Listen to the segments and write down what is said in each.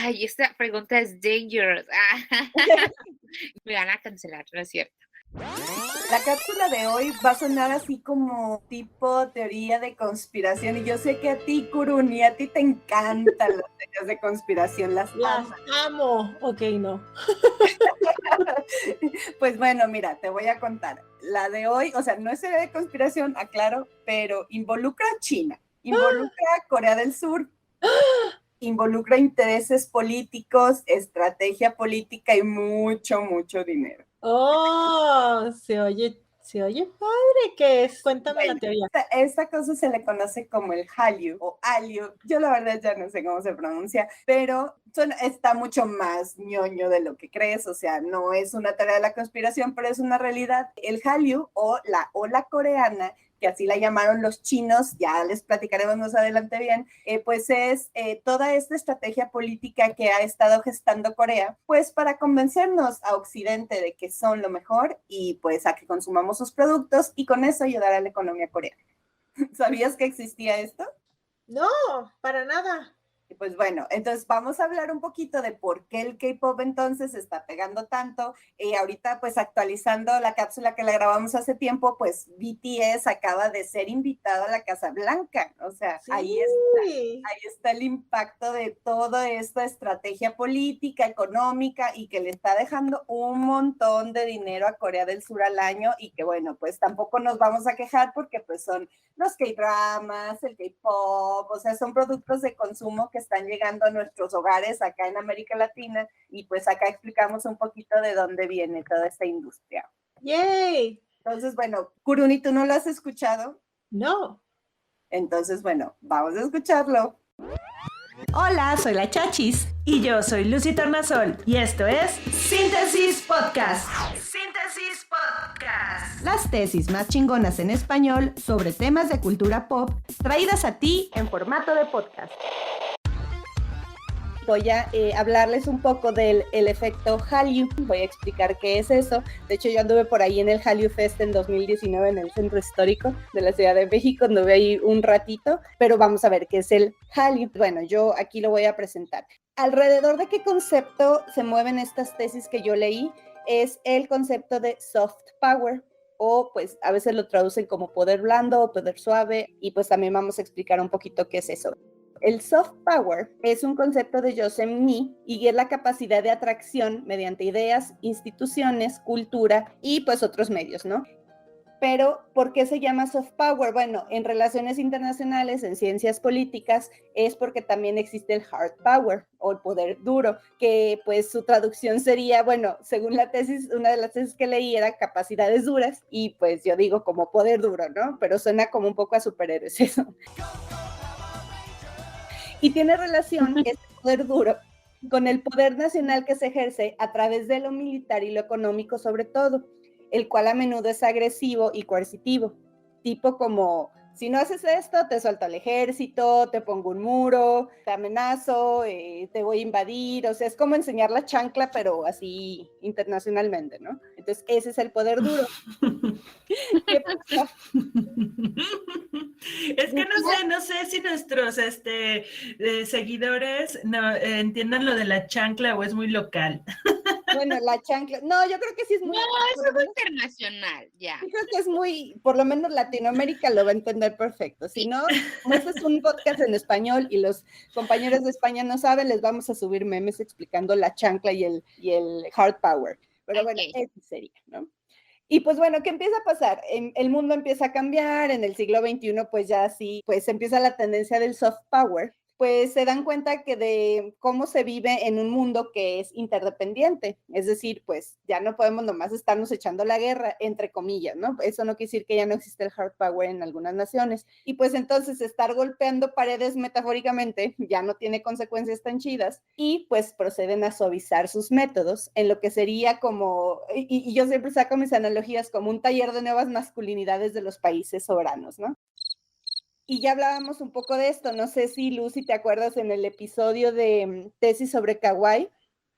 Ay, esta pregunta es dangerous. Me van a cancelar, ¿no es cierto? La cápsula de hoy va a sonar así como tipo teoría de conspiración y yo sé que a ti, Kuruni, a ti te encantan las teorías de conspiración, las Las amas. amo. Ok, no. Pues bueno, mira, te voy a contar. La de hoy, o sea, no es teoría de conspiración, aclaro, pero involucra a China, involucra a Corea del Sur, involucra intereses políticos, estrategia política y mucho, mucho dinero. Oh, se oye padre. ¿Qué es? Cuéntame la Bueno, teoría. esta cosa se le conoce como el Hallyu o Hallyu. Yo la verdad ya no sé cómo se pronuncia, pero está mucho más ñoño de lo que crees. O sea, no es una teoría de la conspiración, pero es una realidad. El Hallyu o la ola coreana, que así la llamaron los chinos, ya les platicaremos más adelante bien, pues es toda esta estrategia política que ha estado gestando Corea, pues para convencernos a Occidente de que son lo mejor y pues a que consumamos sus productos y con eso ayudar a la economía coreana. ¿Sabías que existía esto? No, para nada. Pues bueno, entonces vamos a hablar un poquito de por qué el K-pop entonces está pegando tanto. Y ahorita pues actualizando la cápsula que la grabamos hace tiempo, pues BTS acaba de ser invitado a la Casa Blanca. O sea, Sí. ahí está el impacto de toda esta estrategia política, económica y que le está dejando un montón de dinero a Corea del Sur al año y que bueno, pues tampoco nos vamos a quejar porque pues son los K-dramas, el K-pop, o sea, son productos de consumo que están llegando a nuestros hogares acá en América Latina y pues acá explicamos un poquito de dónde viene toda esta industria. Yay. Entonces, bueno, Kuruni, ¿tú no lo has escuchado? No. Entonces, bueno, vamos a escucharlo. Hola, soy la Chachis. Y yo soy Lucy Tornasol. Y esto es Síntesis Podcast. Síntesis Podcast. Las tesis más chingonas en español sobre temas de cultura pop, traídas a ti en formato de podcast. Voy a hablarles un poco del efecto Hallyu. Voy a explicar qué es eso. De hecho, yo anduve por ahí en el Hallyu Fest en 2019 en el Centro Histórico de la Ciudad de México. Anduve ahí un ratito, pero vamos a ver qué es el Hallyu. Bueno, yo aquí lo voy a presentar. ¿Alrededor de qué concepto se mueven estas tesis que yo leí? Es el concepto de soft power, o pues a veces lo traducen como poder blando o poder suave, y pues también vamos a explicar un poquito qué es eso. El soft power es un concepto de Joseph Nye y es la capacidad de atracción mediante ideas, instituciones, cultura y pues otros medios, ¿no? Pero, ¿por qué se llama soft power? Bueno, en relaciones internacionales, en ciencias políticas, es porque también existe el hard power o el poder duro, que pues su traducción sería, bueno, según la tesis, una de las tesis que leí era capacidades duras y pues yo digo como poder duro, ¿no? Pero suena como un poco a superhéroes eso. Y tiene relación este poder duro con el poder nacional que se ejerce a través de lo militar y lo económico sobre todo, el cual a menudo es agresivo y coercitivo, tipo como, si no haces esto, te suelto al ejército, te pongo un muro, te amenazo, te voy a invadir, o sea, es como enseñar la chancla, pero así internacionalmente, ¿no? Entonces, ese es el poder duro. ¿Qué pasa? Es que no sé si nuestros seguidores entiendan lo de la chancla o es muy local. Bueno, la chancla, no, yo creo que sí es muy... No, eso es internacional, ya. Yo creo que es muy, por lo menos Latinoamérica lo va a entender perfecto. Si no, como este es un podcast en español y los compañeros de España no saben, les vamos a subir memes explicando la chancla y el hard power. Pero bueno, eso sería, ¿no? Y pues bueno, ¿qué empieza a pasar? El mundo empieza a cambiar, en el siglo XXI pues ya sí, pues empieza la tendencia del soft power, pues se dan cuenta que de cómo se vive en un mundo que es interdependiente, es decir, pues ya no podemos nomás estarnos echando la guerra, entre comillas, ¿no? Eso no quiere decir que ya no existe el hard power en algunas naciones, y pues entonces estar golpeando paredes metafóricamente ya no tiene consecuencias tan chidas, y pues proceden a suavizar sus métodos en lo que sería como, y yo siempre saco mis analogías como un taller de nuevas masculinidades de los países soberanos, ¿no? Y ya hablábamos un poco de esto, no sé si Lucy te acuerdas en el episodio de tesis sobre Kawaii,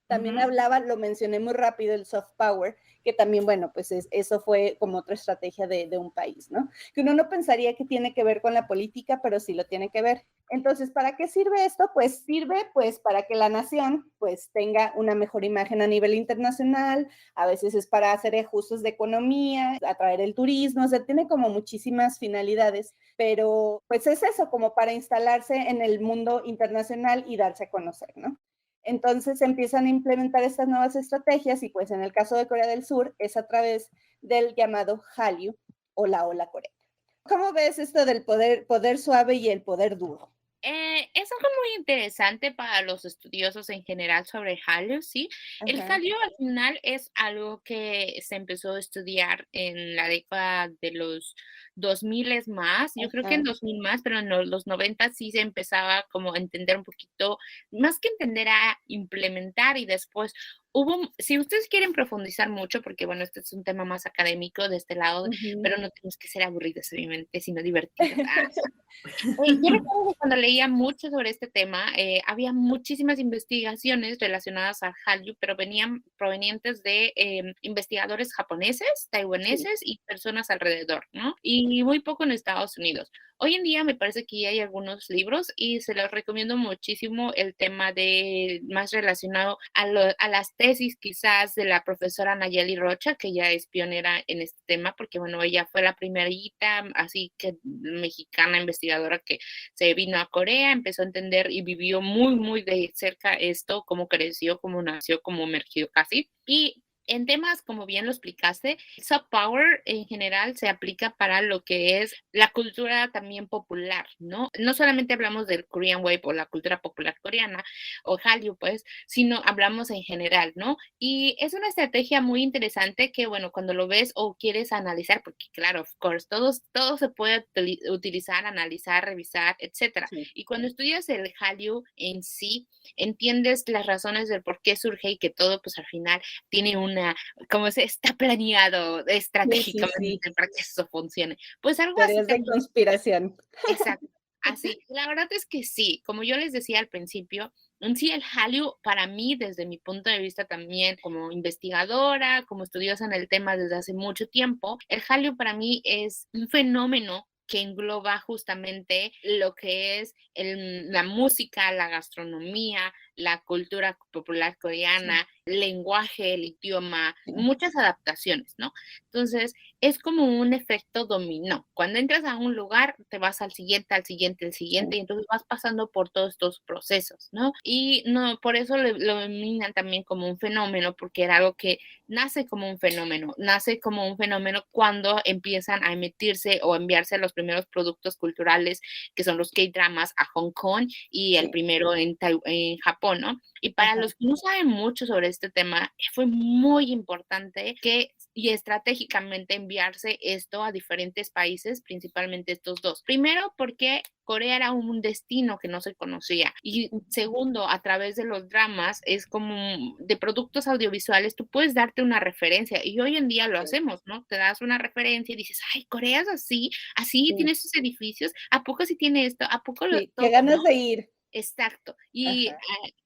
También hablaba, lo mencioné muy rápido, el soft power, que también, bueno, pues eso fue como otra estrategia de un país, ¿no? Que uno no pensaría que tiene que ver con la política, pero sí lo tiene que ver. Entonces, ¿para qué sirve esto? Pues sirve pues para que la nación pues tenga una mejor imagen a nivel internacional, a veces es para hacer ajustes de economía, atraer el turismo, o sea, tiene como muchísimas finalidades, pero pues es eso, como para instalarse en el mundo internacional y darse a conocer, ¿no? Entonces empiezan a implementar estas nuevas estrategias y pues en el caso de Corea del Sur es a través del llamado Hallyu o la ola coreana. ¿Cómo ves esto del poder suave y el poder duro? Es algo muy interesante para los estudiosos en general sobre el Hallyu, ¿sí? El Ajá. Hallyu al final es algo que se empezó a estudiar en la década de los 2000 más, yo creo que en Ajá. 2000 más, pero en los 90 sí se empezaba como a entender un poquito, más que entender, a implementar y después si ustedes quieren profundizar mucho, porque bueno, este es un tema más académico de este lado, Ujú. pero no tenemos que ser aburridos, obviamente, sino divertidos. Yo recuerdo que cuando leía mucho sobre este tema, había muchísimas investigaciones relacionadas al Hallyu, pero venían provenientes de investigadores japoneses, Sí. taiwaneses y personas alrededor, ¿no? Y muy poco en Estados Unidos. Hoy en día me parece que ya hay algunos libros y se los recomiendo muchísimo el tema de más relacionado a las tesis quizás de la profesora Nayeli Rocha, que ya es pionera en este tema, porque bueno, ella fue la primerita, así que mexicana investigadora que se vino a Corea, empezó a entender y vivió muy, muy de cerca esto, cómo creció, cómo nació, cómo emergió casi. Y en temas, como bien lo explicaste, soft power en general se aplica para lo que es la cultura también popular, ¿no? No solamente hablamos del Korean Wave o la cultura popular coreana o Hallyu, pues, sino hablamos en general, ¿no? Y es una estrategia muy interesante que, bueno, cuando lo ves o quieres analizar, porque claro, of course, todo se puede utilizar, analizar, revisar, etcétera. Sí. Y cuando estudias el Hallyu en sí, entiendes las razones del por qué surge y que todo, pues al final tiene como se está planeado Sí. estratégicamente para que eso funcione. Pues algo así Teorías de también. conspiración. Exacto, así. La verdad es que sí, como yo les decía al principio, en sí el Hallyu para mí, desde mi punto de vista también como investigadora, como estudiosa en el tema desde hace mucho tiempo, el Hallyu para mí es un fenómeno que engloba justamente lo que es la música, la gastronomía, la cultura popular coreana, el lenguaje, el idioma, Sí. muchas adaptaciones, ¿no? Entonces, es como un efecto dominó. Cuando entras a un lugar, te vas al siguiente, al siguiente, al siguiente, y entonces vas pasando por todos estos procesos, ¿no? Y no, por eso lo denominan también como un fenómeno, porque era algo que nace como un fenómeno cuando empiezan a emitirse o enviarse los primeros productos culturales, que son los K-dramas, a Hong Kong y el Sí. primero en Japón, ¿no? Y para Ajá. los que no saben mucho sobre este tema, fue muy importante y estratégicamente enviarse esto a diferentes países, principalmente estos dos. Primero, porque Corea era un destino que no se conocía. Y segundo, a través de los dramas, es como de productos audiovisuales, tú puedes darte una referencia. Y hoy en día lo hacemos, ¿no? Te das una referencia y dices, ay, Corea es así, así Sí. tiene sus edificios, ¿a poco sí tiene esto? ¿A poco Sí. todo, Qué ganas no? de ir. Exacto. Y Ajá.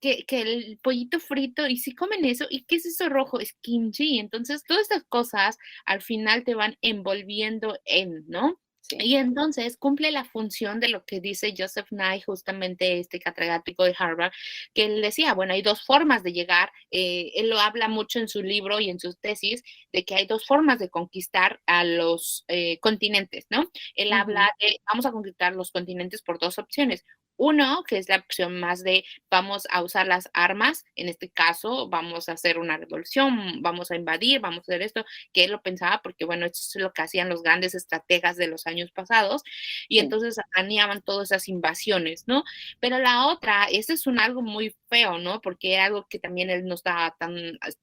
que el pollito frito, y si comen eso, ¿y qué es eso rojo? Es kimchi. Entonces, todas estas cosas al final te van envolviendo ¿no? Sí. Y entonces cumple la función de lo que dice Joseph Nye, justamente este catedrático de Harvard, que él decía, bueno, hay dos formas de llegar, él lo habla mucho en su libro y en sus tesis, de que hay dos formas de conquistar a los continentes, ¿no? Él habla de, vamos a conquistar los continentes por dos opciones. Uno, que es la opción más de vamos a usar las armas, en este caso vamos a hacer una revolución, vamos a invadir, vamos a hacer esto, que él lo pensaba porque, bueno, esto es lo que hacían los grandes estrategas de los años pasados, y entonces planeaban todas esas invasiones, ¿no? Pero la otra, ese es algo muy feo, ¿no? Porque era algo que también él no estaba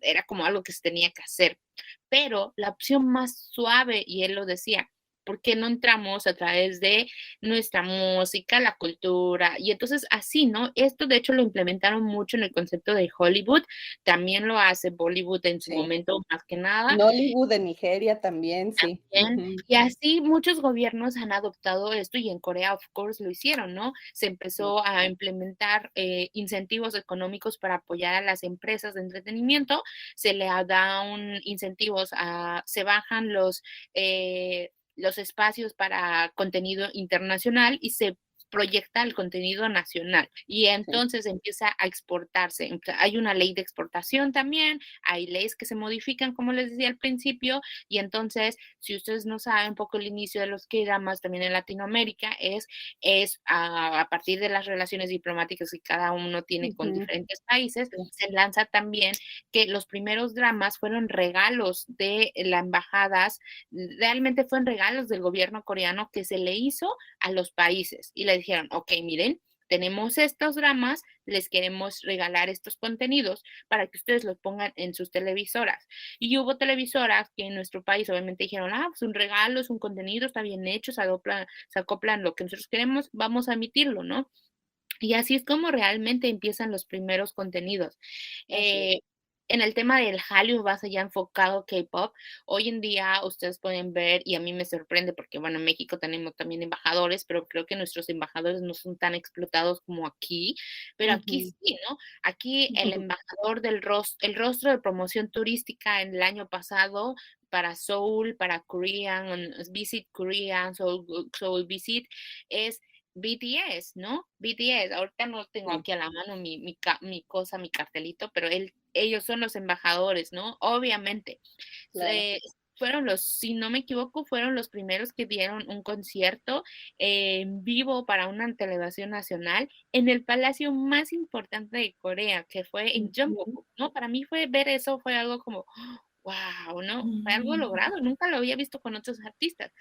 era como algo que se tenía que hacer. Pero la opción más suave, y él lo decía, ¿por qué no entramos a través de nuestra música, la cultura? Y entonces así, ¿no? Esto de hecho lo implementaron mucho en el concepto de Hollywood, también lo hace Bollywood en su Sí. momento, más que nada. Nollywood de Nigeria también, sí. Bien, Ujú. y así muchos gobiernos han adoptado esto y en Corea, of course, lo hicieron, ¿no? Se empezó a implementar incentivos económicos para apoyar a las empresas de entretenimiento, se le da un incentivos se bajan los espacios para contenido internacional y se proyecta el contenido nacional y Sí. entonces empieza a exportarse. Hay una ley de exportación también, hay leyes que se modifican, como les decía al principio, y entonces, si ustedes no saben un poco el inicio de los K-dramas también en Latinoamérica, es a partir de las relaciones diplomáticas que cada uno tiene con Ujú. diferentes países, Sí. se lanza también que los primeros dramas fueron regalos de las embajadas, realmente fueron regalos del gobierno coreano que se le hizo a los países y le dijeron, ok, miren, tenemos estos dramas, les queremos regalar estos contenidos para que ustedes los pongan en sus televisoras. Y hubo televisoras que en nuestro país obviamente dijeron, pues un regalo, es un contenido, está bien hecho, se acoplan lo que nosotros queremos, vamos a emitirlo, ¿no? Y así es como realmente empiezan los primeros contenidos. Así es. Eh, en el tema del Hallyu más allá enfocado K-pop, hoy en día ustedes pueden ver, y a mí me sorprende porque, bueno, en México tenemos también embajadores, pero creo que nuestros embajadores no son tan explotados como aquí, pero aquí Ujú. sí, ¿no? Aquí el embajador el rostro de promoción turística en el año pasado para Seoul, para Korean, Visit Korean, Seoul Visit, es BTS, ¿no? BTS, ahorita no tengo Sí, aquí a la mano mi cartelito, pero ellos son los embajadores, ¿no? Obviamente. claro. Fueron si no me equivoco, fueron los primeros que dieron un concierto en vivo para una televisión nacional en el palacio más importante de Corea, que fue en Ujú. Jonguk, ¿no? Para mí ver eso fue algo como, wow, ¿no? Fue algo logrado, nunca lo había visto con otros artistas.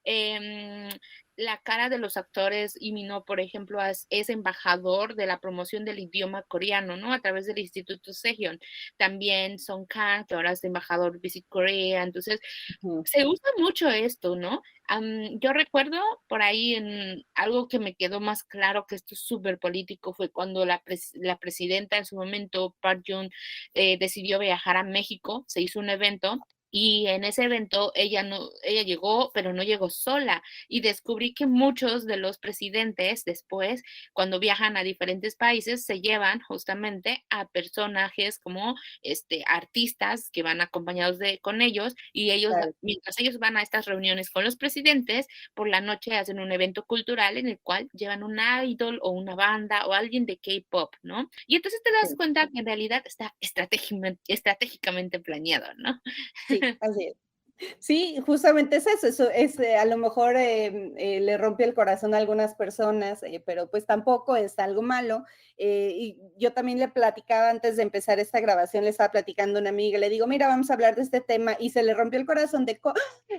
Em, la cara de los actores, Imino, por ejemplo, es embajador de la promoción del idioma coreano, ¿no? A través del Instituto Sejong. También Song Kang, que ahora es embajador Visit Korea. Entonces, Ujú. se usa mucho esto, ¿no? Yo recuerdo por ahí en algo que me quedó más claro que esto es súper político fue cuando la presidenta en su momento, Park Jun, decidió viajar a México, se hizo un evento y en ese evento ella llegó, pero no llegó sola. Y descubrí que muchos de los presidentes después, cuando viajan a diferentes países, se llevan justamente a personajes como artistas que van acompañados con ellos y Claro. mientras ellos van a estas reuniones con los presidentes, por la noche hacen un evento cultural en el cual llevan un idol o una banda o alguien de K-pop, ¿no? Y entonces te das Sí, cuenta que en realidad está estratégicamente planeado, ¿no? sí, así es. Sí, justamente es eso, a lo mejor le rompe el corazón a algunas personas, pero pues tampoco es algo malo. Y yo también le platicaba antes de empezar esta grabación, le estaba platicando a una amiga, le digo, mira, vamos a hablar de este tema, y se le rompió el corazón de,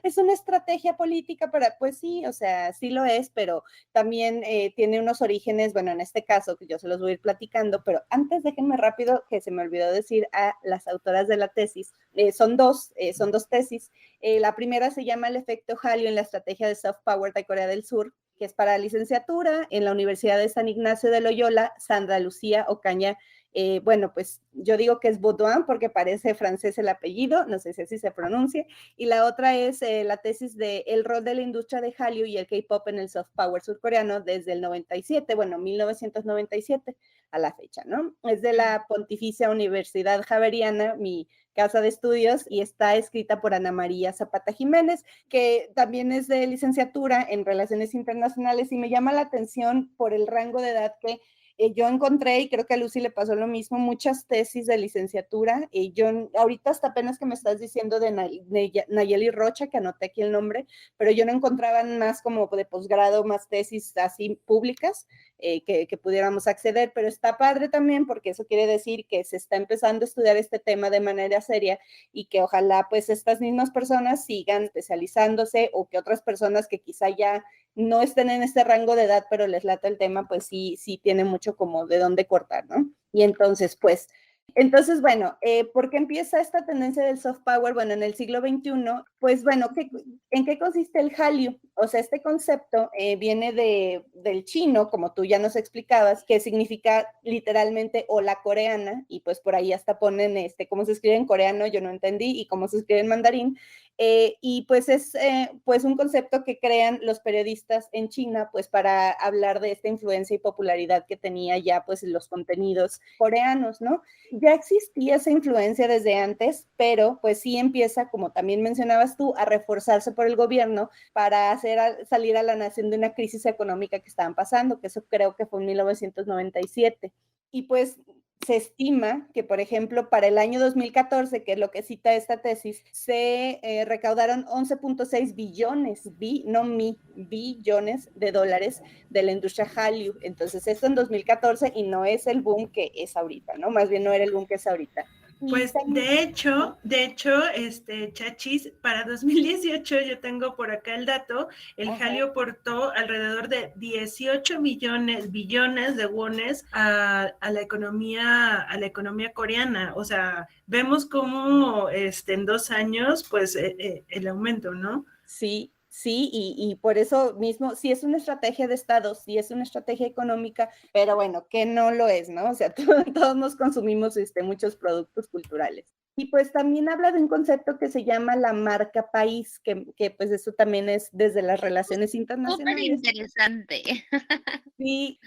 es una estrategia política para, pues sí, o sea, sí lo es, pero también tiene unos orígenes, bueno, en este caso, que yo se los voy a ir platicando, pero antes déjenme rápido, que se me olvidó decir a las autoras de la tesis, son dos tesis. La primera se llama El efecto Hallyu en la estrategia de soft power de Corea del Sur, que es para licenciatura en la Universidad de San Ignacio de Loyola, Sandra Lucía Ocaña. Bueno, pues yo digo que es Baudouin porque parece francés el apellido, no sé si así se pronuncia. Y la otra es la tesis de El rol de la industria de Hallyu y el K-pop en el soft power surcoreano desde el 97, bueno, 1997 a la fecha, ¿no? Es de la Pontificia Universidad Javeriana, mi casa de estudios, y está escrita por Ana María Zapata Jiménez, que también es de licenciatura en Relaciones Internacionales, y me llama la atención por el rango de edad que yo encontré, y creo que a Lucy le pasó lo mismo, muchas tesis de licenciatura, y yo ahorita hasta apenas que me estás diciendo de Nayeli Rocha, que anoté aquí el nombre, pero yo no encontraba más como de posgrado, más tesis así públicas, que pudiéramos acceder, pero está padre también porque eso quiere decir que se está empezando a estudiar este tema de manera seria y que ojalá pues estas mismas personas sigan especializándose o que otras personas que quizá ya no estén en este rango de edad, pero les lata el tema, pues sí, sí tiene mucho como de dónde cortar, ¿no? Y entonces, pues, Entonces, bueno, ¿por qué empieza esta tendencia del soft power? Bueno, en el siglo XXI, pues bueno, ¿en qué consiste el Hallyu? O sea, este concepto viene del chino, como tú ya nos explicabas, que significa literalmente hola coreana, y pues por ahí hasta ponen cómo se escribe en coreano, yo no entendí, y cómo se escribe en mandarín, y pues es pues un concepto que crean los periodistas en China pues para hablar de esta influencia y popularidad que tenía ya pues los contenidos coreanos, ¿no? Ya existía esa influencia desde antes, pero pues sí empieza, como también mencionabas tú, a reforzarse por el gobierno para hacer salir a la nación de una crisis económica que estaban pasando, que eso creo que fue en 1997. Y pues se estima que, por ejemplo, para el año 2014, que es lo que cita esta tesis, se recaudaron 11.6 billones, billones de dólares de la industria Hallyu. Entonces, esto en 2014 y no es el boom que es ahorita, ¿no? Más bien no era el boom que es ahorita. Pues de hecho, Chachis, para 2018 yo tengo por acá el dato, el Hallyu aportó alrededor de 18 billones de wones a la economía coreana. O sea, vemos cómo en 2 años, pues el aumento, ¿no? Sí, sí, y por eso mismo, sí es una estrategia de Estado, sí es una estrategia económica, pero bueno, que no lo es, ¿no? O sea, todos nos consumimos muchos productos culturales. Y pues también habla de un concepto que se llama la marca país, que pues eso también es desde las relaciones internacionales. Súper interesante. Sí,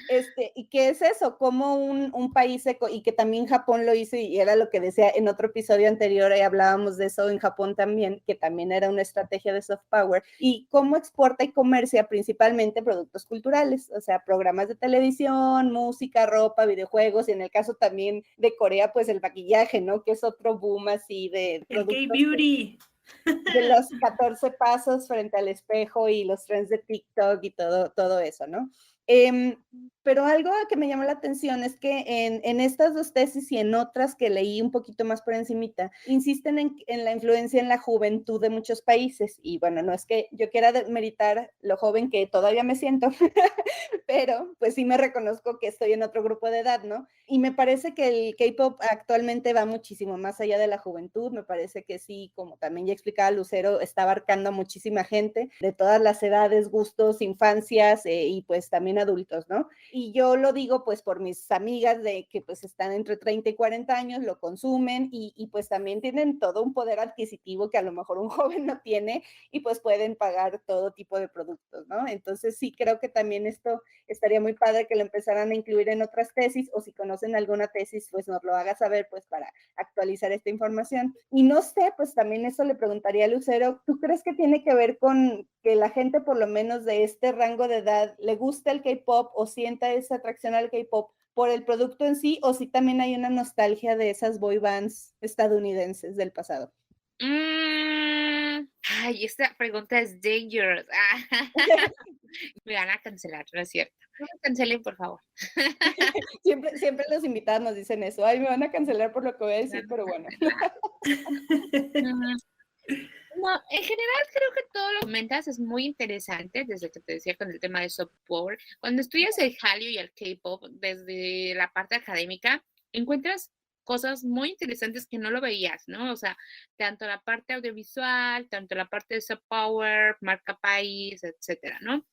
¿y qué es eso? Como un país y que también Japón lo hizo, y era lo que decía en otro episodio anterior, y hablábamos de eso en Japón también, que también era una estrategia de soft power, y cómo exporta y comercia principalmente productos culturales, o sea, programas de televisión, música, ropa, videojuegos, y en el caso también de Corea, pues el maquillaje, ¿no? Que es otro boom así de productos. El K-Beauty. De los 14 pasos frente al espejo y los trends de TikTok y todo eso, ¿no? Pero algo que me llamó la atención es que en estas dos tesis y en otras que leí un poquito más por encimita, insisten en la influencia en la juventud de muchos países. Y bueno, no es que yo quiera demeritar lo joven que todavía me siento, pero pues sí me reconozco que estoy en otro grupo de edad, ¿no? Y me parece que el K-pop actualmente va muchísimo más allá de la juventud. Me parece que sí, como también ya explicaba Lucero, está abarcando a muchísima gente de todas las edades, gustos, infancias y pues también adultos, ¿no? Y yo lo digo pues por mis amigas de que pues están entre 30 y 40 años, lo consumen y pues también tienen todo un poder adquisitivo que a lo mejor un joven no tiene y pues pueden pagar todo tipo de productos, ¿no? Entonces sí creo que también esto estaría muy padre que lo empezaran a incluir en otras tesis, o si conocen alguna tesis pues nos lo haga saber pues para actualizar esta información. Y no sé, pues también eso le preguntaría a Lucero, ¿tú crees que tiene que ver con que la gente por lo menos de este rango de edad le gusta el K-pop o sienta esa atracción al K-pop por el producto en sí, o si también hay una nostalgia de esas boy bands estadounidenses del pasado? Ay, esta pregunta es dangerous. Me van a cancelar, no es cierto. No me cancelen, por favor. Siempre los invitados nos dicen eso. Ay, me van a cancelar por lo que voy a decir, pero bueno. No, en general creo que todo lo que comentas es muy interesante, desde que te decía con el tema de soft power. Cuando estudias el Hallyu y el K-pop desde la parte académica, encuentras cosas muy interesantes que no lo veías, ¿no? O sea, tanto la parte audiovisual, tanto la parte de soft power, marca país, etcétera, ¿no?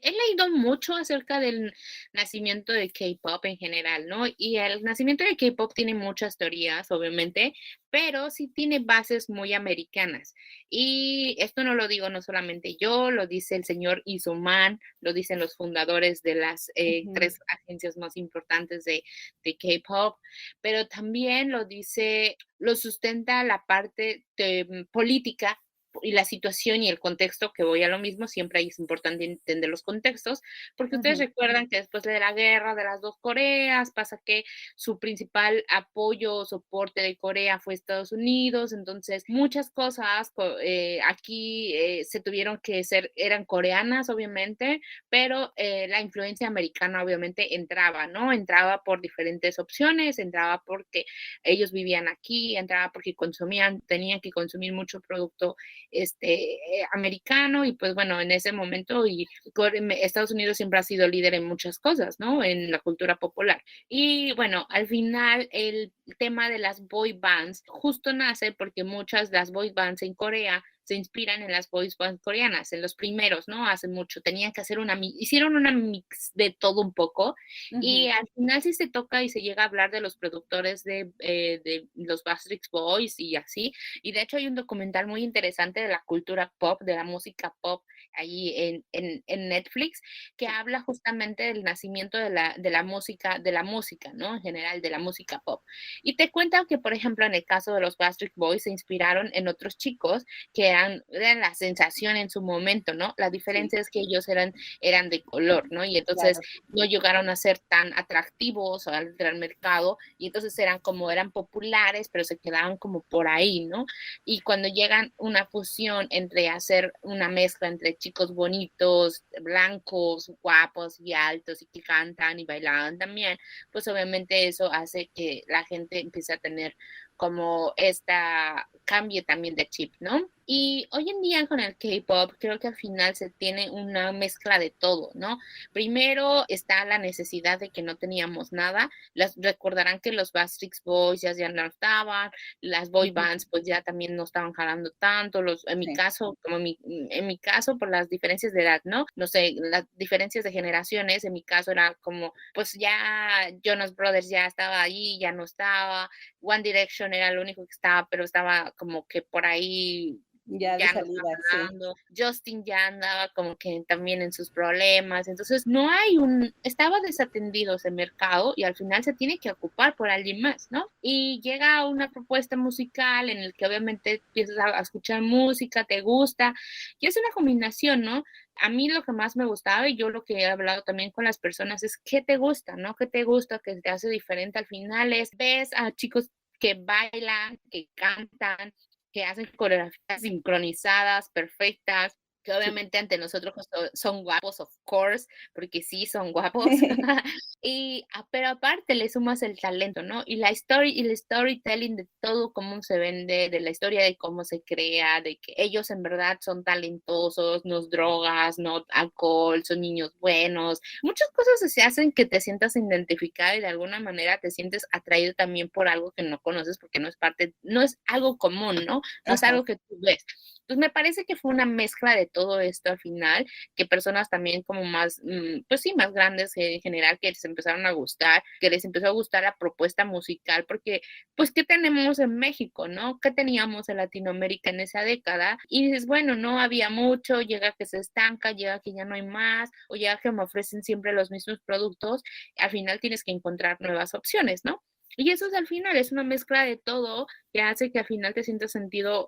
He leído mucho acerca del nacimiento de K-pop en general, ¿no? Y el nacimiento de K-pop tiene muchas teorías, obviamente, pero sí tiene bases muy americanas. Y esto no lo digo no solamente yo, lo dice el señor Izuman, lo dicen los fundadores de las 3 agencias más importantes de K-pop, pero también lo sustenta la parte política y la situación y el contexto, que voy a lo mismo, siempre ahí es importante entender los contextos, porque ustedes recuerdan que después de la guerra de las 2 Coreas, pasa que su principal apoyo o soporte de Corea fue Estados Unidos, entonces muchas cosas aquí se tuvieron que eran coreanas, obviamente, pero la influencia americana obviamente entraba, ¿no? Entraba por diferentes opciones, entraba porque ellos vivían aquí, entraba porque tenían que consumir mucho producto americano, y pues bueno, en ese momento Estados Unidos siempre ha sido líder en muchas cosas, ¿no? En la cultura popular. Y bueno, al final el tema de las boy bands justo nace porque muchas de las boy bands en Corea se inspiran en las boy bands coreanas, en los primeros, ¿no? Hace mucho, tenían que hacer hicieron una mix de todo un poco, y al final sí se toca y se llega a hablar de los productores de los Backstreet Boys y así, y de hecho hay un documental muy interesante de la cultura pop, de la música pop, ahí en Netflix, que habla justamente del nacimiento de la música, ¿no? En general, de la música pop. Y te cuentan que, por ejemplo, en el caso de los Backstreet Boys, se inspiraron en otros chicos que eran la sensación en su momento, ¿no? La diferencia es que ellos eran de color, ¿no? Y entonces no llegaron a ser tan atractivos al mercado, y entonces eran populares, pero se quedaban como por ahí, ¿no? Y cuando llegan una fusión entre hacer una mezcla entre chicos bonitos, blancos, guapos y altos, y que cantan y bailan también, pues obviamente eso hace que la gente empiece a tener como cambio también de chip, ¿no? Y hoy en día con el K-pop creo que al final se tiene una mezcla de todo, ¿no? Primero está la necesidad de que no teníamos nada. Recordarán que los Backstreet Boys ya no estaban, las boy bands pues ya también no estaban jalando tanto, en mi caso, en mi caso por las diferencias de edad, ¿no? No sé, las diferencias de generaciones, en mi caso era como, pues ya Jonas Brothers ya estaba ahí, ya no estaba, One Direction era el único que estaba, pero estaba como que por ahí ya de salida, sí. Justin ya andaba como que también en sus problemas, entonces estaba desatendido ese mercado, y al final se tiene que ocupar por alguien más, ¿no? Y llega una propuesta musical en el que obviamente empiezas a escuchar música, te gusta, y es una combinación, ¿no? A mí lo que más me gustaba, y yo lo que he hablado también con las personas, es qué te gusta, ¿no? ¿Qué te gusta, que te hace diferente? Al final ves a chicos que bailan, que cantan, que hacen coreografías sincronizadas, perfectas, que obviamente ante nosotros son guapos, of course, porque sí son guapos, pero aparte le sumas el talento, ¿no? Y el storytelling de todo, cómo se vende, de la historia de cómo se crea, de que ellos en verdad son talentosos, no drogas, no alcohol, son niños buenos, muchas cosas se hacen que te sientas identificado y de alguna manera te sientes atraído también por algo que no conoces, porque no es algo común, ¿no? No es algo que tú ves. Pues me parece que fue una mezcla de todo esto al final, que personas también como más, pues sí, más grandes en general, que les empezaron a gustar, que les empezó a gustar la propuesta musical, porque pues ¿qué tenemos en México, no? ¿Qué teníamos en Latinoamérica en esa década? Y dices, bueno, no había mucho, llega que se estanca, llega que ya no hay más, o llega que me ofrecen siempre los mismos productos, al final tienes que encontrar nuevas opciones, ¿no? Y eso es al final, es una mezcla de todo que hace que al final te sientas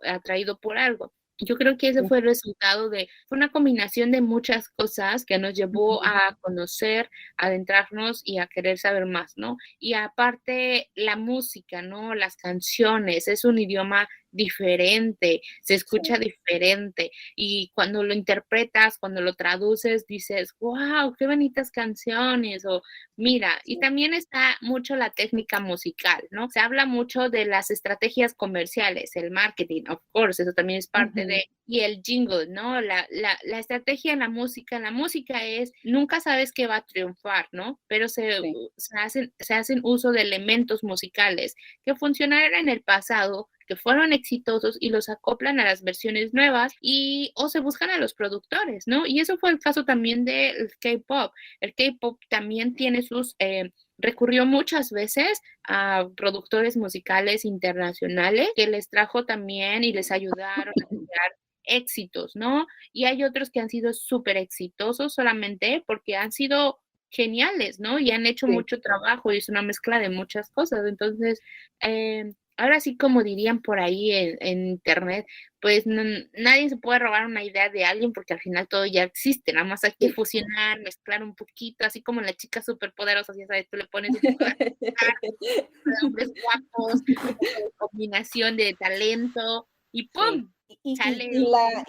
atraído por algo. Yo creo que ese fue el resultado fue una combinación de muchas cosas que nos llevó a conocer, a adentrarnos y a querer saber más, ¿no? Y aparte la música, ¿no? Las canciones, es un idioma diferente, se escucha diferente, y cuando lo interpretas, cuando lo traduces, dices, wow, qué bonitas canciones, o mira, y también está mucho la técnica musical, ¿no? Se habla mucho de las estrategias comerciales, el marketing, of course, eso también es parte y el jingle, ¿no? La estrategia en la música es, nunca sabes qué va a triunfar, ¿no? Pero se hacen uso de elementos musicales que funcionaron en el pasado, que fueron exitosos, y los acoplan a las versiones nuevas o se buscan a los productores, ¿no? Y eso fue el caso también del K-pop. El K-pop también tiene recurrió muchas veces a productores musicales internacionales que les trajo también y les ayudaron a crear éxitos, ¿no? Y hay otros que han sido súper exitosos solamente porque han sido geniales, ¿no? Y han hecho mucho trabajo, y es una mezcla de muchas cosas. Entonces, ahora sí, como dirían por ahí en internet, pues nadie se puede robar una idea de alguien, porque al final todo ya existe, nada más hay que fusionar, mezclar un poquito, así como las chicas superpoderosas, ya sabes, tú le pones un poco de hombres guapos, combinación de talento, y ¡pum! Y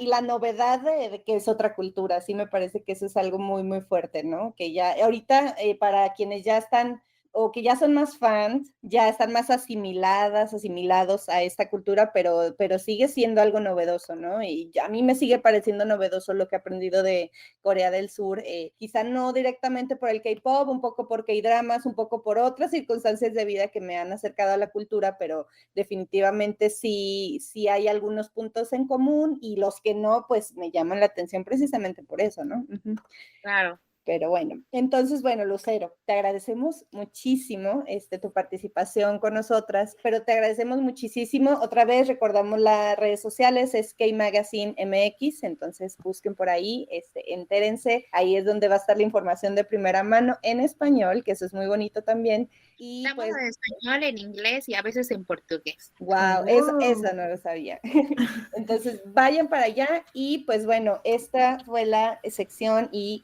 la novedad de que es otra cultura, sí me parece que eso es algo muy, muy fuerte, ¿no? Que ya ahorita, para quienes ya están o que ya son más fans, ya están más asimilados a esta cultura, pero sigue siendo algo novedoso, ¿no? Y a mí me sigue pareciendo novedoso lo que he aprendido de Corea del Sur, quizá no directamente por el K-pop, un poco por K-dramas, un poco por otras circunstancias de vida que me han acercado a la cultura, pero definitivamente sí hay algunos puntos en común, y los que no, pues me llaman la atención precisamente por eso, ¿no? Uh-huh. Claro. Pero bueno, entonces, bueno, Lucero, te agradecemos muchísimo tu participación con nosotras, pero te agradecemos muchísimo. Otra vez recordamos las redes sociales, es K-Magazine MX, entonces busquen por ahí, entérense, ahí es donde va a estar la información de primera mano en español, que eso es muy bonito también. Y estamos pues, en español, en inglés y a veces en portugués. Wow, eso no lo sabía. Entonces, vayan para allá y pues bueno, esta fue la sección y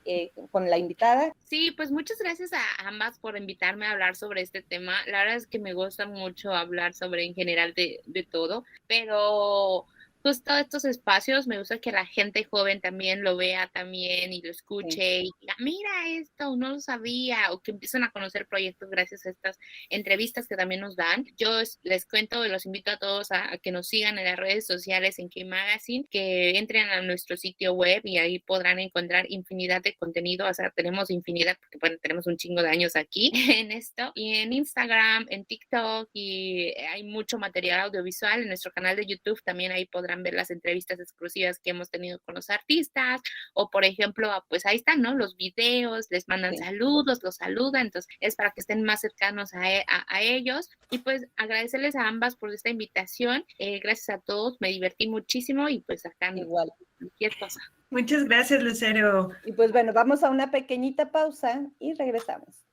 con la invitada. Sí, pues muchas gracias a ambas por invitarme a hablar sobre este tema. La verdad es que me gusta mucho hablar sobre en general de todo, pero justo estos espacios me gusta que la gente joven también lo vea también y lo escuche y diga, mira esto, no lo sabía, o que empiecen a conocer proyectos gracias a estas entrevistas que también nos dan. Yo les cuento y los invito a todos a que nos sigan en las redes sociales en K-Magazine, que entren a nuestro sitio web y ahí podrán encontrar infinidad de contenido. O sea, tenemos infinidad porque bueno, tenemos un chingo de años aquí en esto, y en Instagram, en TikTok, y hay mucho material audiovisual en nuestro canal de YouTube. También ahí podrán ver las entrevistas exclusivas que hemos tenido con los artistas, o por ejemplo, pues ahí están, ¿no? Los videos, les mandan saludos, los saludan, entonces es para que estén más cercanos a ellos. Y pues agradecerles a ambas por esta invitación, gracias a todos, me divertí muchísimo y pues acá igual cualquier cosa. Muchas gracias, Lucero. Y pues bueno, vamos a una pequeñita pausa y regresamos.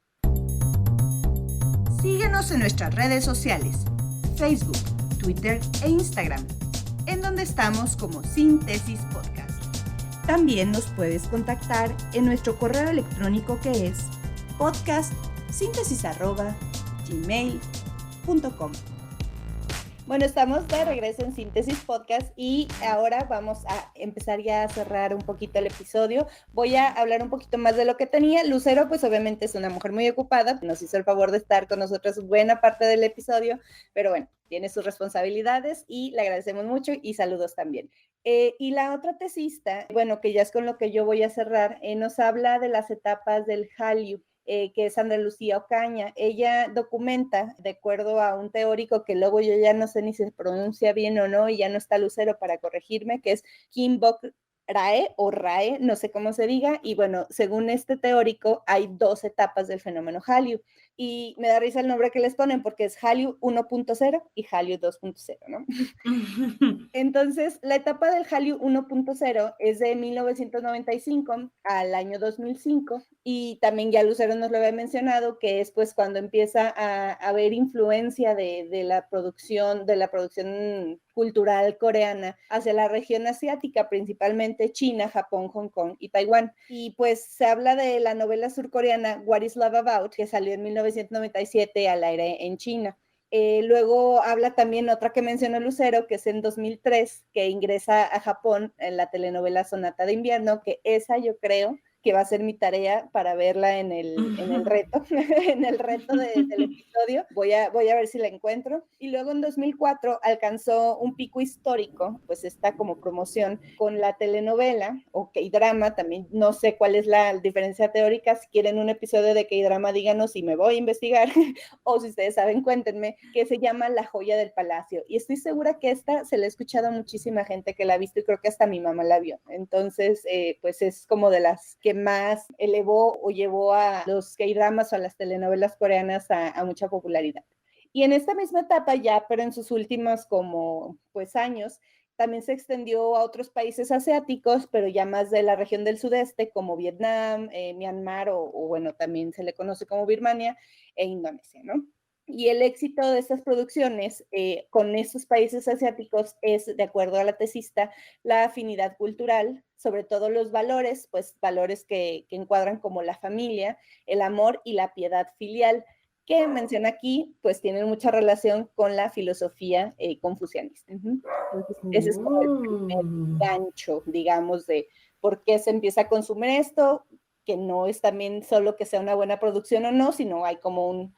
Síguenos en nuestras redes sociales, Facebook, Twitter e Instagram, en donde estamos como Síntesis Podcast. También nos puedes contactar en nuestro correo electrónico, que es podcastsíntesis@gmail.com. Bueno, estamos de regreso en Síntesis Podcast y ahora vamos a empezar ya a cerrar un poquito el episodio. Voy a hablar un poquito más de lo que tenía. Lucero, pues obviamente es una mujer muy ocupada, nos hizo el favor de estar con nosotros buena parte del episodio, pero bueno, tiene sus responsabilidades y le agradecemos mucho y saludos también. Y la otra tesista, bueno, que ya es con lo que yo voy a cerrar, nos habla de las etapas del Hallyu, que es Andrea Lucía Ocaña. Ella documenta, de acuerdo a un teórico que luego yo ya no sé ni si se pronuncia bien o no, y ya no está Lucero para corregirme, que es Kim Bok-rae o Rae, no sé cómo se diga, y bueno, según este teórico, hay 2 etapas del fenómeno Hallyu, y me da risa el nombre que les ponen porque es Hallyu 1.0 y Hallyu 2.0, ¿no? Entonces, la etapa del Hallyu 1.0 es de 1995 al año 2005, y también ya Lucero nos lo había mencionado, que es pues cuando empieza a haber influencia de la producción cultural coreana hacia la región asiática, principalmente China, Japón, Hong Kong y Taiwán. Y pues se habla de la novela surcoreana What is Love About, que salió en 1997 al aire en China. Luego habla también otra que mencionó Lucero, que es en 2003, que ingresa a Japón en la telenovela Sonata de Invierno, que esa yo creo que va a ser mi tarea para verla en el reto, en el reto del episodio. Voy a ver si la encuentro. Y luego en 2004 alcanzó un pico histórico, pues está como promoción, con la telenovela o K-drama, también no sé cuál es la diferencia teórica. Si quieren un episodio de K-drama, díganos y me voy a investigar, o si ustedes saben, cuéntenme, que se llama La Joya del Palacio. Y estoy segura que esta se la he escuchado a muchísima gente que la ha visto, y creo que hasta mi mamá la vio. Entonces, pues es como de las que más elevó o llevó a los K-dramas o a las telenovelas coreanas a mucha popularidad. Y en esta misma etapa ya, pero en sus últimos como pues años, también se extendió a otros países asiáticos, pero ya más de la región del sudeste, como Vietnam, Myanmar, o bueno, también se le conoce como Birmania, e Indonesia, ¿no? Y el éxito de estas producciones con estos países asiáticos es, de acuerdo a la tesista, la afinidad cultural, sobre todo los valores, pues valores que encuadran como la familia, el amor y la piedad filial, que menciona aquí, pues tienen mucha relación con la filosofía confucianista. Entonces, ese es como el primer gancho, digamos, de por qué se empieza a consumir esto, que no es también solo que sea una buena producción o no, sino hay como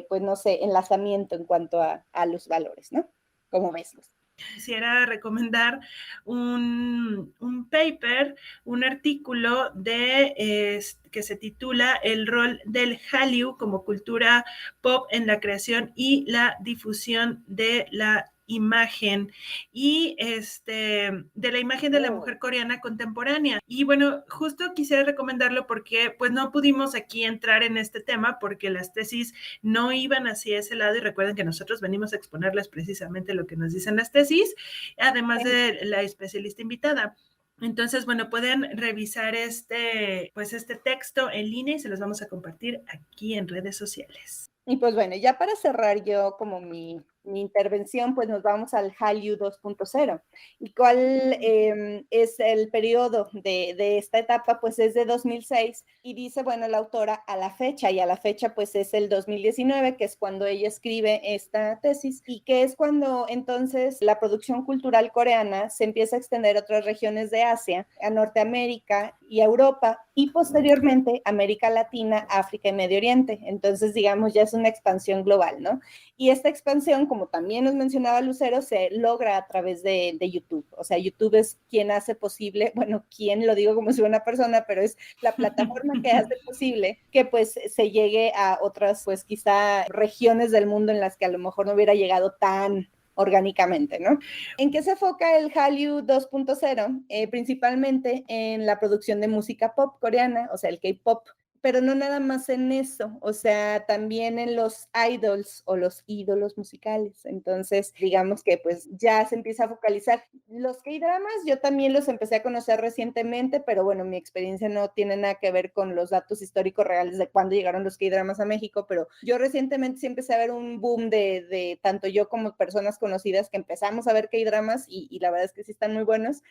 pues no sé, enlazamiento en cuanto a los valores, ¿no? ¿Cómo ves, Luz? Quisiera recomendar un paper, un artículo que se titula El rol del Hallyu como cultura pop en la creación y la difusión de la imagen y de la imagen de la mujer coreana contemporánea. Y bueno, justo quisiera recomendarlo porque pues no pudimos aquí entrar en este tema porque las tesis no iban hacia ese lado y recuerden que nosotros venimos a exponerles precisamente lo que nos dicen las tesis, además de la especialista invitada. Entonces, bueno, pueden revisar este texto en línea y se los vamos a compartir aquí en redes sociales. Y pues bueno, ya para cerrar yo como mi intervención, pues nos vamos al Hallyu 2.0. ¿Y cuál es el periodo de esta etapa? Pues es de 2006 y dice, bueno, la autora a la fecha, y a la fecha pues es el 2019, que es cuando ella escribe esta tesis, y que es cuando entonces la producción cultural coreana se empieza a extender a otras regiones de Asia, a Norteamérica y a Europa, y posteriormente América Latina, África y Medio Oriente. Entonces, digamos, ya es una expansión global, ¿no? Y esta expansión, como también nos mencionaba Lucero, se logra a través de YouTube. O sea, YouTube es quien hace posible, bueno, quien lo digo como si fuera una persona, pero es la plataforma que hace posible que pues se llegue a otras, pues quizá regiones del mundo en las que a lo mejor no hubiera llegado tan orgánicamente, ¿no? ¿En qué se enfoca el Hallyu 2.0? Principalmente en la producción de música pop coreana, o sea, el K-pop, pero no nada más en eso, o sea, también en los idols o los ídolos musicales. Entonces, digamos que pues ya se empieza a focalizar. Los K-dramas yo también los empecé a conocer recientemente, pero bueno, mi experiencia no tiene nada que ver con los datos históricos reales de cuándo llegaron los K-dramas a México, pero yo recientemente sí empecé a ver un boom de tanto yo como personas conocidas que empezamos a ver K-dramas y la verdad es que sí están muy buenos.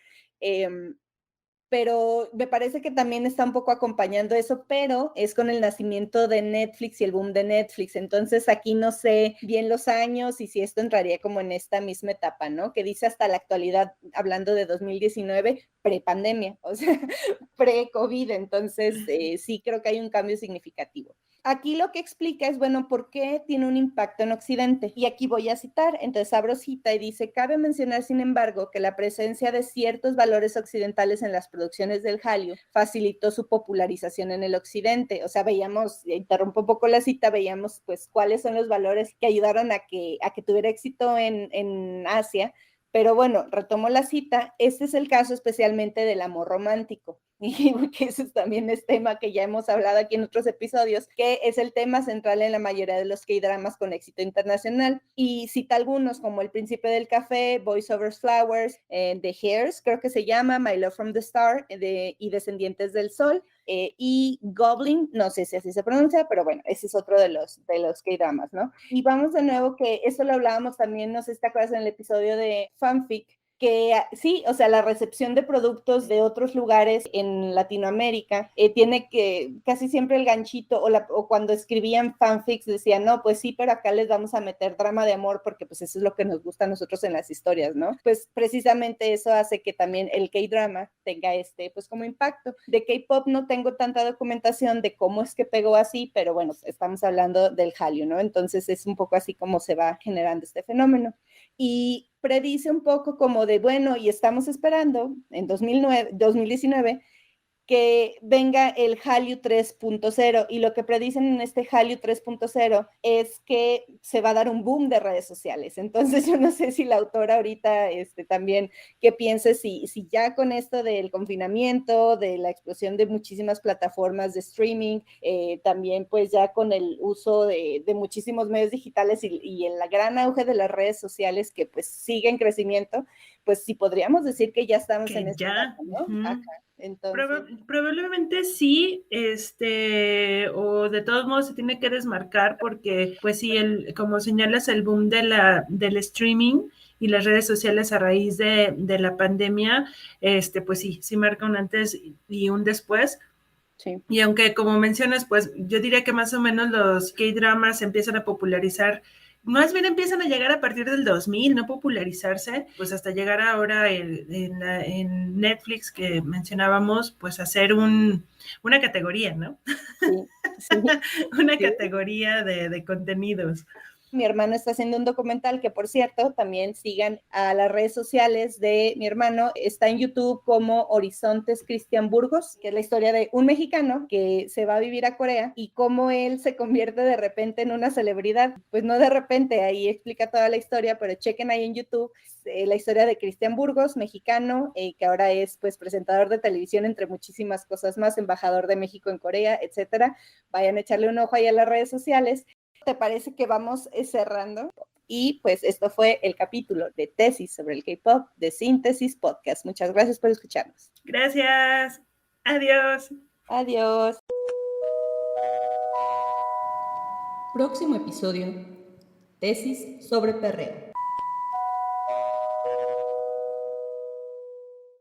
Pero me parece que también está un poco acompañando eso, pero es con el nacimiento de Netflix y el boom de Netflix. Entonces aquí no sé bien los años y si esto entraría como en esta misma etapa, ¿no? Que dice hasta la actualidad, hablando de 2019, pre-pandemia, o sea, pre-COVID. Entonces sí creo que hay un cambio significativo. Aquí lo que explica es, bueno, ¿por qué tiene un impacto en Occidente? Y aquí voy a citar, entonces abro cita y dice, cabe mencionar, sin embargo, que la presencia de ciertos valores occidentales en las producciones del Hallyu facilitó su popularización en el Occidente. O sea, veíamos, interrumpo un poco la cita, veíamos pues cuáles son los valores que ayudaron a que tuviera éxito en Asia. Pero bueno, retomo la cita, este es el caso especialmente del amor romántico, y que eso también es tema que ya hemos hablado aquí en otros episodios, que es el tema central en la mayoría de los K-dramas con éxito internacional, y cita algunos como El Príncipe del Café, Boys Over Flowers, The Hairs, creo que se llama, My Love from the Star, y Descendientes del Sol, y Goblin, no sé si así se pronuncia, pero bueno, ese es otro de los K-dramas, ¿no? Y vamos de nuevo, que eso lo hablábamos también, no sé si te acuerdas en el episodio de Fanfic, que sí, o sea, la recepción de productos de otros lugares en Latinoamérica tiene que casi siempre el ganchito o cuando escribían fanfics decían, no, pues sí, pero acá les vamos a meter drama de amor porque pues eso es lo que nos gusta a nosotros en las historias, ¿no? Pues precisamente eso hace que también el K-drama tenga pues como impacto. De K-pop no tengo tanta documentación de cómo es que pegó así, pero bueno, estamos hablando del Hallyu, ¿no? Entonces es un poco así como se va generando este fenómeno. Y predice un poco como de, bueno, y estamos esperando en 2019 que venga el Hallyu 3.0, y lo que predicen en este Hallyu 3.0 es que se va a dar un boom de redes sociales. Entonces yo no sé si la autora ahorita también que piense si ya con esto del confinamiento, de la explosión de muchísimas plataformas de streaming, también pues ya con el uso de muchísimos medios digitales y el gran auge de las redes sociales que pues sigue en crecimiento, pues sí podríamos decir que ya estamos en esta etapa, ¿no? Uh-huh. Ajá. Entonces, probablemente sí, o de todos modos se tiene que desmarcar porque, pues sí, como señalas, el boom del streaming y las redes sociales a raíz de la pandemia, pues sí marca un antes y un después. Sí. Y aunque como mencionas, pues yo diría que más o menos los K-dramas se empiezan a popularizar más bien empiezan a llegar a partir del 2000, no popularizarse, pues hasta llegar ahora en Netflix que mencionábamos, pues hacer una categoría, ¿no? Sí, sí, Una sí. categoría de contenidos. Mi hermano está haciendo un documental que, por cierto, también sigan a las redes sociales de mi hermano. Está en YouTube como Horizontes Cristian Burgos, que es la historia de un mexicano que se va a vivir a Corea y cómo él se convierte de repente en una celebridad. Pues no de repente, ahí explica toda la historia, pero chequen ahí en YouTube la historia de Cristian Burgos, mexicano, que ahora es pues presentador de televisión, entre muchísimas cosas más, embajador de México en Corea, etcétera. Vayan a echarle un ojo ahí a las redes sociales. ¿Te parece que vamos cerrando? Y pues esto fue el capítulo de tesis sobre el K-pop de Síntesis Podcast. Muchas gracias por escucharnos. Gracias. Adiós. Adiós. Próximo episodio, tesis sobre perreo.